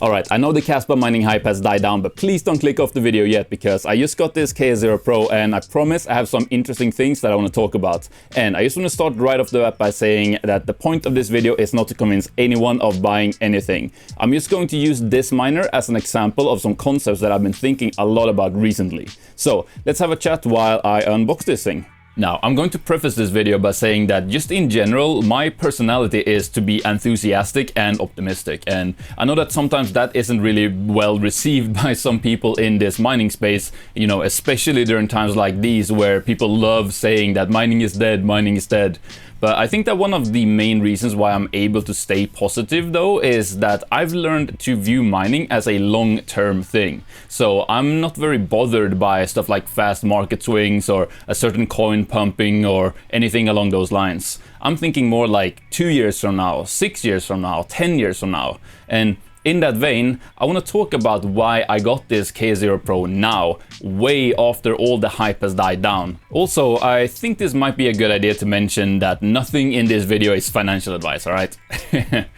Alright, I know the Kaspa mining hype has died down, but please don't click off the video yet because I just got this KS0 Pro and I promise I have some interesting things that I want to talk about. And I just want to start right off the bat by saying that the point of this video is not to convince anyone of buying anything. I'm just going to use this miner as an example of some concepts that I've been thinking a lot about recently. So let's have a chat while I unbox this thing. Now, I'm going to preface this video by saying that just in general, my personality is to be enthusiastic and optimistic. And I know that sometimes that isn't really well received by some people in this mining space, you know, especially during times like these where people love saying that mining is dead, mining is dead. But I think that one of the main reasons why I'm able to stay positive though is that I've learned to view mining as a long-term thing. So I'm not very bothered by stuff like fast market swings or a certain coin pumping or anything along those lines. I'm thinking more like 2 years from now, 6 years from now, 10 years from now. And in that vein, I want to talk about why I got this KS0 Pro now, way after all the hype has died down. Also, I think this might be a good idea to mention that nothing in this video is financial advice, alright?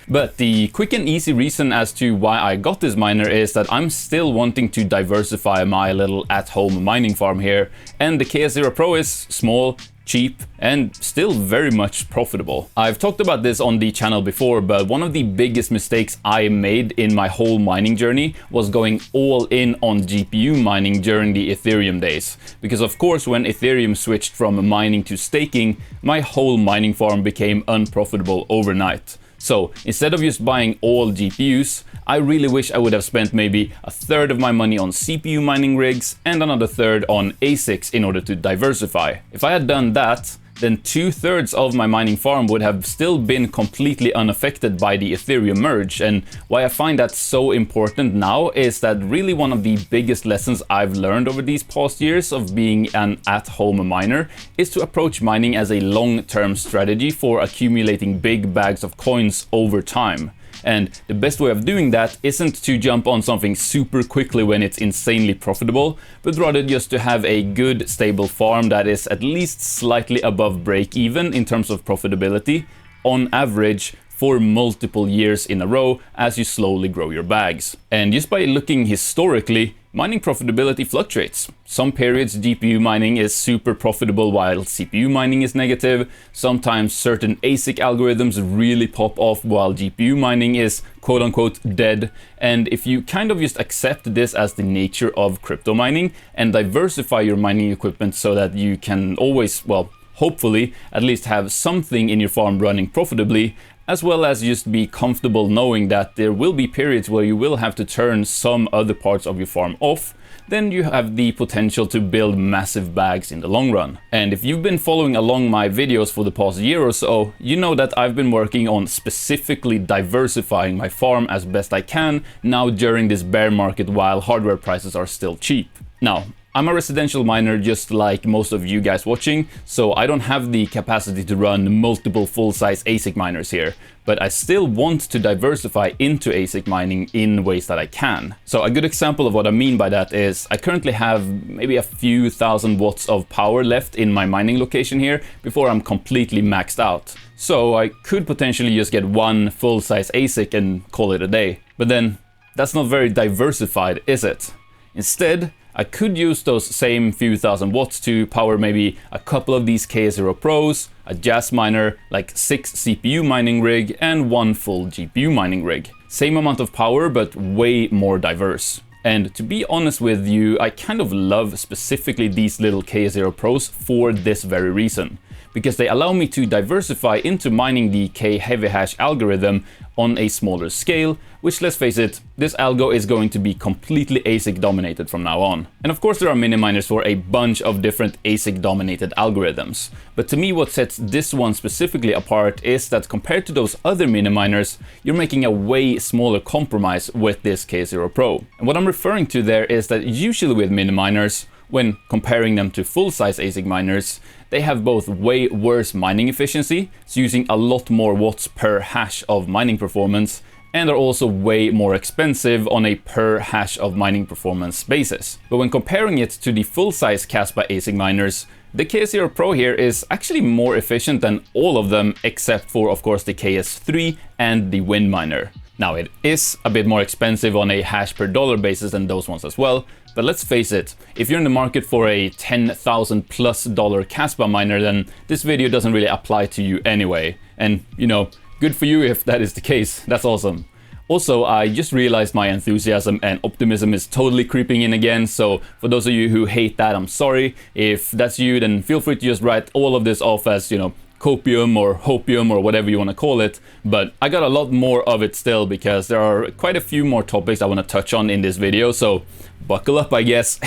But the quick and easy reason as to why I got this miner is that I'm still wanting to diversify my little at-home mining farm here, and the KS0 Pro is small, cheap, and still very much profitable. I've talked about this on the channel before, but one of the biggest mistakes I made in my whole mining journey was going all in on GPU mining during the Ethereum days. Because of course, when Ethereum switched from mining to staking, my whole mining farm became unprofitable overnight. So instead of just buying all GPUs, I really wish I would have spent maybe a third of my money on CPU mining rigs and another third on ASICs in order to diversify. If I had done that, then 2/3 of my mining farm would have still been completely unaffected by the Ethereum merge. And why I find that so important now is that really one of the biggest lessons I've learned over these past years of being an at-home miner is to approach mining as a long-term strategy for accumulating big bags of coins over time. And the best way of doing that isn't to jump on something super quickly when it's insanely profitable, but rather just to have a good, stable farm that is at least slightly above break-even in terms of profitability, on average, for multiple years in a row as you slowly grow your bags. And just by looking historically, mining profitability fluctuates. Some periods GPU mining is super profitable while CPU mining is negative. Sometimes certain ASIC algorithms really pop off while GPU mining is quote unquote dead. And if you kind of just accept this as the nature of crypto mining and diversify your mining equipment so that you can always, well, hopefully at least have something in your farm running profitably, as well as just be comfortable knowing that there will be periods where you will have to turn some other parts of your farm off, then you have the potential to build massive bags in the long run. And if you've been following along my videos for the past year or so, you know that I've been working on specifically diversifying my farm as best I can now during this bear market while hardware prices are still cheap. Now, I'm a residential miner just like most of you guys watching, so I don't have the capacity to run multiple full-size ASIC miners here, but I still want to diversify into ASIC mining in ways that I can. So a good example of what I mean by that is I currently have maybe a few thousand watts of power left in my mining location here before I'm completely maxed out. So I could potentially just get one full-size ASIC and call it a day. But then that's not very diversified, is it? Instead, I could use those same few thousand watts to power maybe a couple of these KS0 Pros, a Jazz miner, like 6 CPU mining rig, and 1 full GPU mining rig. Same amount of power, but way more diverse. And to be honest with you, I kind of love specifically these little KS0 Pros for this very reason. Because they allow me to diversify into mining the K-heavy hash algorithm on a smaller scale, which, let's face it, this algo is going to be completely ASIC dominated from now on. And of course there are mini miners for a bunch of different ASIC dominated algorithms. But to me what sets this one specifically apart is that compared to those other mini miners, you're making a way smaller compromise with this KS0 Pro. And what I'm referring to there is that usually with mini miners, when comparing them to full-size ASIC miners, they have both way worse mining efficiency, so using a lot more watts per hash of mining performance, and are also way more expensive on a per hash of mining performance basis. But when comparing it to the full-size Kaspa ASIC miners, the KS0 Pro here is actually more efficient than all of them except for, of course, the KS3 and the wind miner. Now, it is a bit more expensive on a hash per dollar basis than those ones as well, but let's face it, if you're in the market for a $10,000+ Kaspa miner, then this video doesn't really apply to you anyway. And, you know, good for you if that is the case. That's awesome. Also, I just realized my enthusiasm and optimism is totally creeping in again, so for those of you who hate that, I'm sorry. If that's you, then feel free to just write all of this off as, you know, copium or hopium or whatever you want to call it, but I got a lot more of it still because there are quite a few more topics I want to touch on in this video, so buckle up, I guess.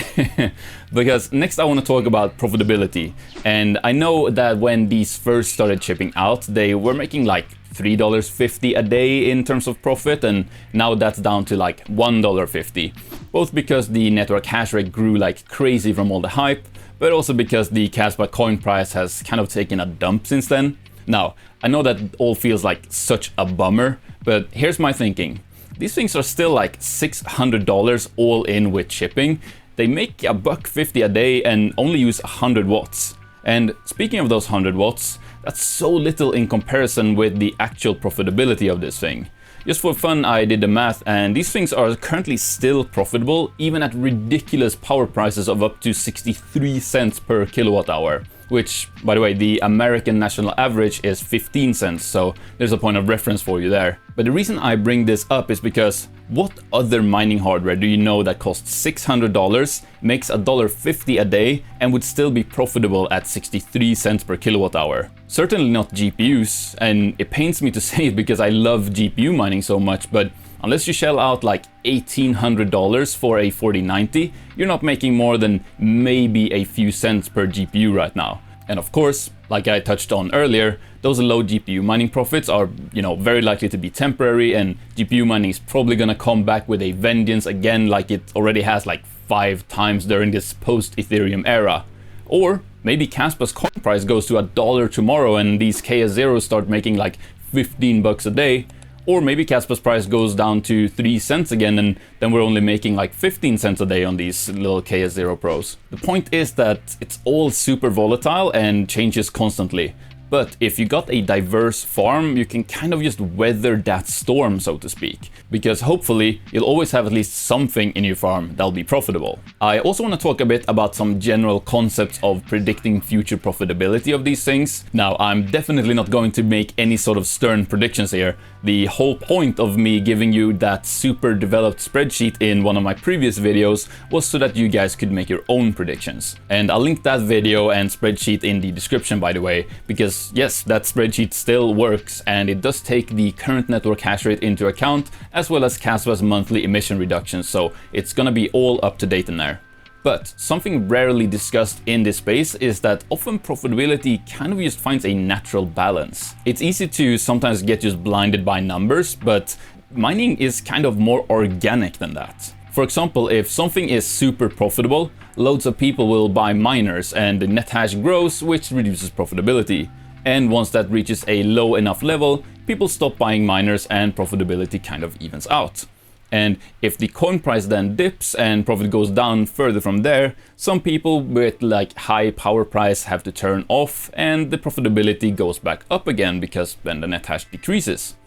Because next I want to talk about profitability, and I know that when these first started shipping out, they were making like $3.50 a day in terms of profit, and now that's down to like $1.50, both because the network hash rate grew like crazy from all the hype, but also because the Kaspa coin price has kind of taken a dump since then. Now, I know that all feels like such a bummer, but here's my thinking. These things are still like $600 all in with shipping. They make $1.50 a day and only use 100 watts. And speaking of those 100 watts, that's so little in comparison with the actual profitability of this thing. Just for fun, I did the math, and these things are currently still profitable, even at ridiculous power prices of up to 63 cents per kilowatt hour. Which, by the way, the American national average is 15 cents, so there's a point of reference for you there. But the reason I bring this up is because what other mining hardware do you know that costs $600, makes $1.50 a day, and would still be profitable at 63 cents per kilowatt hour? Certainly not GPUs, and it pains me to say it because I love GPU mining so much, but unless you shell out like $1,800 for a 4090, you're not making more than maybe a few cents per GPU right now. And of course, like I touched on earlier, those low GPU mining profits are, you know, very likely to be temporary, and GPU mining is probably gonna come back with a vengeance again, like it already has like 5 times during this post-Ethereum era. Or maybe Kaspa's coin price goes to $1 tomorrow and these KS0s start making like 15 bucks a day. Or maybe Kaspa's price goes down to 3 cents again, and then we're only making like 15 cents a day on these little KS0 Pros. The point is that it's all super volatile and changes constantly. But if you got a diverse farm, you can kind of just weather that storm, so to speak. Because hopefully, you'll always have at least something in your farm that'll be profitable. I also want to talk a bit about some general concepts of predicting future profitability of these things. Now, I'm definitely not going to make any sort of stern predictions here. The whole point of me giving you that super developed spreadsheet in one of my previous videos was so that you guys could make your own predictions. And I'll link that video and spreadsheet in the description, by the way, because yes, that spreadsheet still works, and it does take the current network hash rate into account, as well as Kaspa's monthly emission reductions, so it's gonna be all up to date in there. But something rarely discussed in this space is that often profitability kind of just finds a natural balance. It's easy to sometimes get just blinded by numbers, but mining is kind of more organic than that. For example, if something is super profitable, loads of people will buy miners and the net hash grows, which reduces profitability. And once that reaches a low enough level, people stop buying miners and profitability kind of evens out. And if the coin price then dips and profit goes down further from there, some people with like high power price have to turn off and the profitability goes back up again because then the net hash decreases.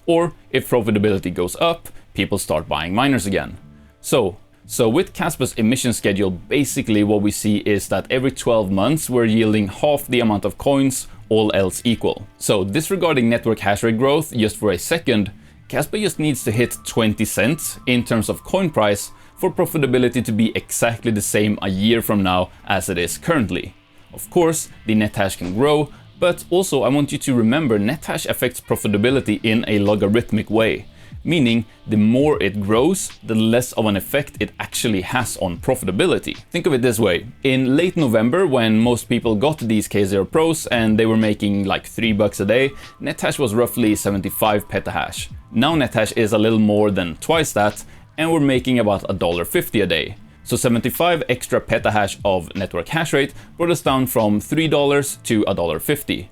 Or if profitability goes up, people start buying miners again. So with Kaspa's emission schedule, basically what we see is that every 12 months we're yielding half the amount of coins, all else equal. So disregarding network hash rate growth just for a second, Kaspa just needs to hit 20 cents in terms of coin price for profitability to be exactly the same a year from now as it is currently. Of course, the net hash can grow, but also I want you to remember net hash affects profitability in a logarithmic way. Meaning the more it grows, the less of an effect it actually has on profitability. Think of it this way. In late November, when most people got these KS0 Pros and they were making like $3 a day, net hash was roughly 75 petahash. Now net hash is a little more than twice that, and we're making about $1.50 a day. So 75 extra petahash of network hash rate brought us down from $3 to $1.50.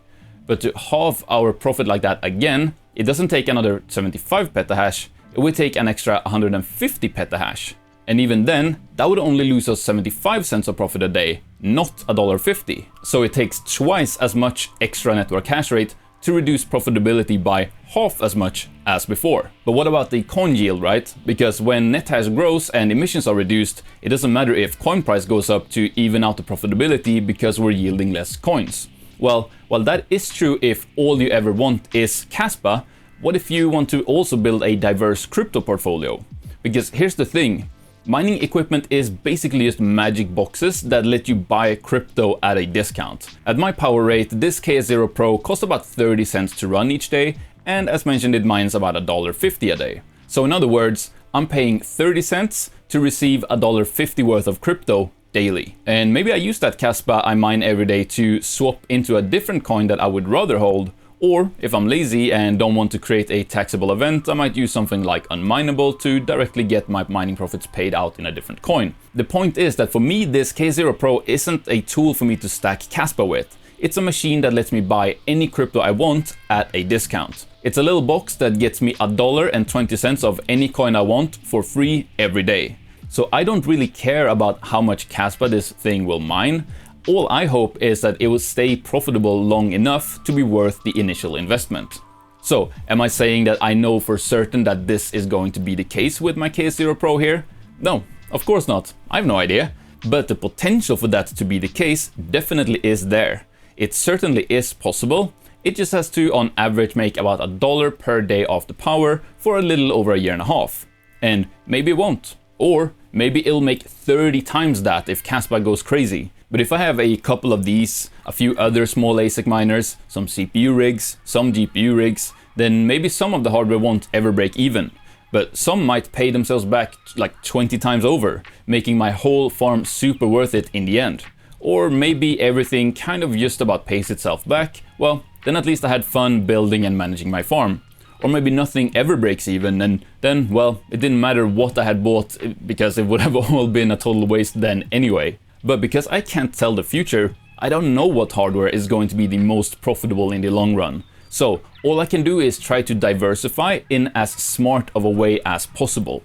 But to halve our profit like that again, it doesn't take another 75 petahash, it would take an extra 150 petahash. And even then, that would only lose us 75 cents of profit a day, not $1.50. So it takes twice as much extra network hash rate to reduce profitability by half as much as before. But what about the coin yield, right? Because when net hash grows and emissions are reduced, it doesn't matter if coin price goes up to even out the profitability because we're yielding less coins. Well, while that is true if all you ever want is Kaspa, what if you want to also build a diverse crypto portfolio? Because here's the thing. Mining equipment is basically just magic boxes that let you buy crypto at a discount. At my power rate, this KS0 Pro costs about 30 cents to run each day, and as mentioned, it mines about $1.50 a day. So in other words, I'm paying 30 cents to receive $1.50 worth of crypto daily. And maybe I use that Kaspa I mine every day to swap into a different coin that I would rather hold. Or if I'm lazy and don't want to create a taxable event, I might use something like Unmineable to directly get my mining profits paid out in a different coin. The point is that for me, this KS0 Pro isn't a tool for me to stack Kaspa with. It's a machine that lets me buy any crypto I want at a discount. It's a little box that gets me $1.20 of any coin I want for free every day. So I don't really care about how much Kaspa this thing will mine. All I hope is that it will stay profitable long enough to be worth the initial investment. So, am I saying that I know for certain that this is going to be the case with my KS0 Pro here? No, of course not. I have no idea. But the potential for that to be the case definitely is there. It certainly is possible. It just has to, on average, make about $1 per day of the power for a little over a year and a half. And maybe it won't. Or maybe it'll make 30 times that if Kaspa goes crazy. But if I have a couple of these, a few other small ASIC miners, some CPU rigs, some GPU rigs, then maybe some of the hardware won't ever break even. But some might pay themselves back like 20 times over, making my whole farm super worth it in the end. Or maybe everything kind of just about pays itself back. Well, then at least I had fun building and managing my farm. Or maybe nothing ever breaks even, and then, well, it didn't matter what I had bought because it would have all been a total waste then anyway. But because I can't tell the future, I don't know what hardware is going to be the most profitable in the long run. So all I can do is try to diversify in as smart of a way as possible.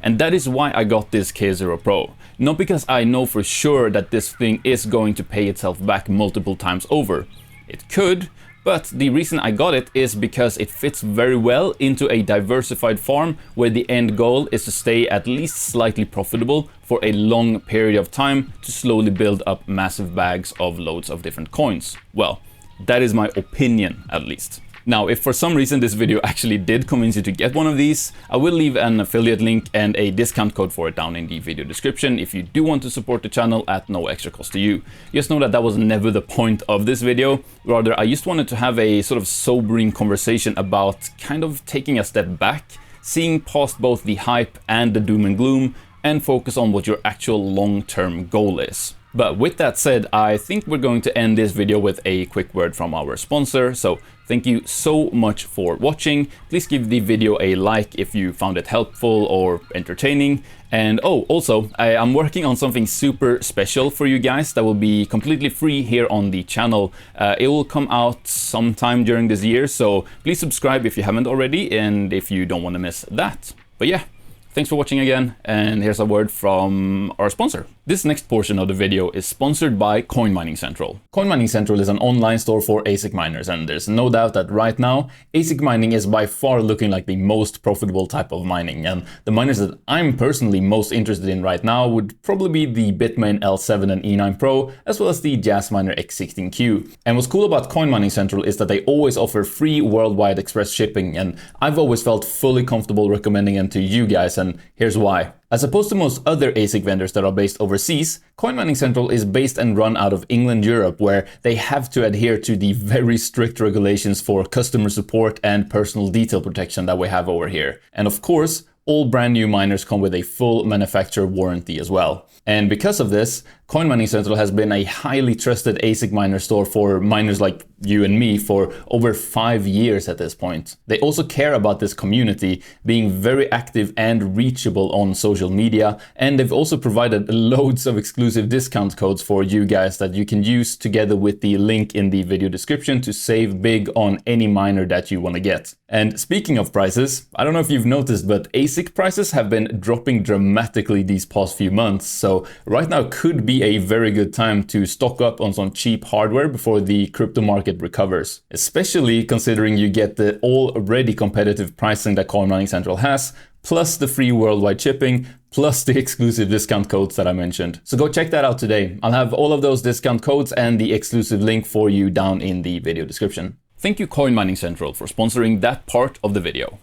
And that is why I got this KS0 Pro. Not because I know for sure that this thing is going to pay itself back multiple times over. It could, but the reason I got it is because it fits very well into a diversified farm where the end goal is to stay at least slightly profitable for a long period of time to slowly build up massive bags of loads of different coins. Well, that is my opinion at least. Now, if for some reason this video actually did convince you to get one of these, I will leave an affiliate link and a discount code for it down in the video description if you do want to support the channel at no extra cost to you. Just know that that was never the point of this video. Rather, I just wanted to have a sort of sobering conversation about kind of taking a step back, seeing past both the hype and the doom and gloom, and focus on what your actual long-term goal is. But with that said, I think we're going to end this video with a quick word from our sponsor. So thank you so much for watching. Please give the video a like if you found it helpful or entertaining. And oh, also, I'm working on something super special for you guys that will be completely free here on the channel. It will come out sometime during this year, so please subscribe if you haven't already and if you don't want to miss that. But yeah. Thanks for watching again, and here's a word from our sponsor. This next portion of the video is sponsored by Coin Mining Central. Coin Mining Central is an online store for ASIC miners, and there's no doubt that right now, ASIC mining is by far looking like the most profitable type of mining, and the miners that I'm personally most interested in right now would probably be the Bitmain L7 and E9 Pro, as well as the Jasminer X16Q. And what's cool about Coin Mining Central is that they always offer free worldwide express shipping, and I've always felt fully comfortable recommending them to you guys, and here's why. As opposed to most other ASIC vendors that are based overseas, Coin Mining Central is based and run out of England, Europe, where they have to adhere to the very strict regulations for customer support and personal detail protection that we have over here. And of course, all brand new miners come with a full manufacturer warranty as well. And because of this, Coin Mining Central has been a highly trusted ASIC miner store for miners like you and me for over 5 years at this point. They also care about this community, being very active and reachable on social media, and they've also provided loads of exclusive discount codes for you guys that you can use together with the link in the video description to save big on any miner that you want to get. And speaking of prices, I don't know if you've noticed, but ASIC prices have been dropping dramatically these past few months, so right now could be be a very good time to stock up on some cheap hardware before the crypto market recovers, especially considering you get the already competitive pricing that Coin Mining Central has, plus the free worldwide shipping, plus the exclusive discount codes that I mentioned. So go check that out today. I'll have all of those discount codes and the exclusive link for you down in the video description. Thank you Coin Mining Central for sponsoring that part of the video.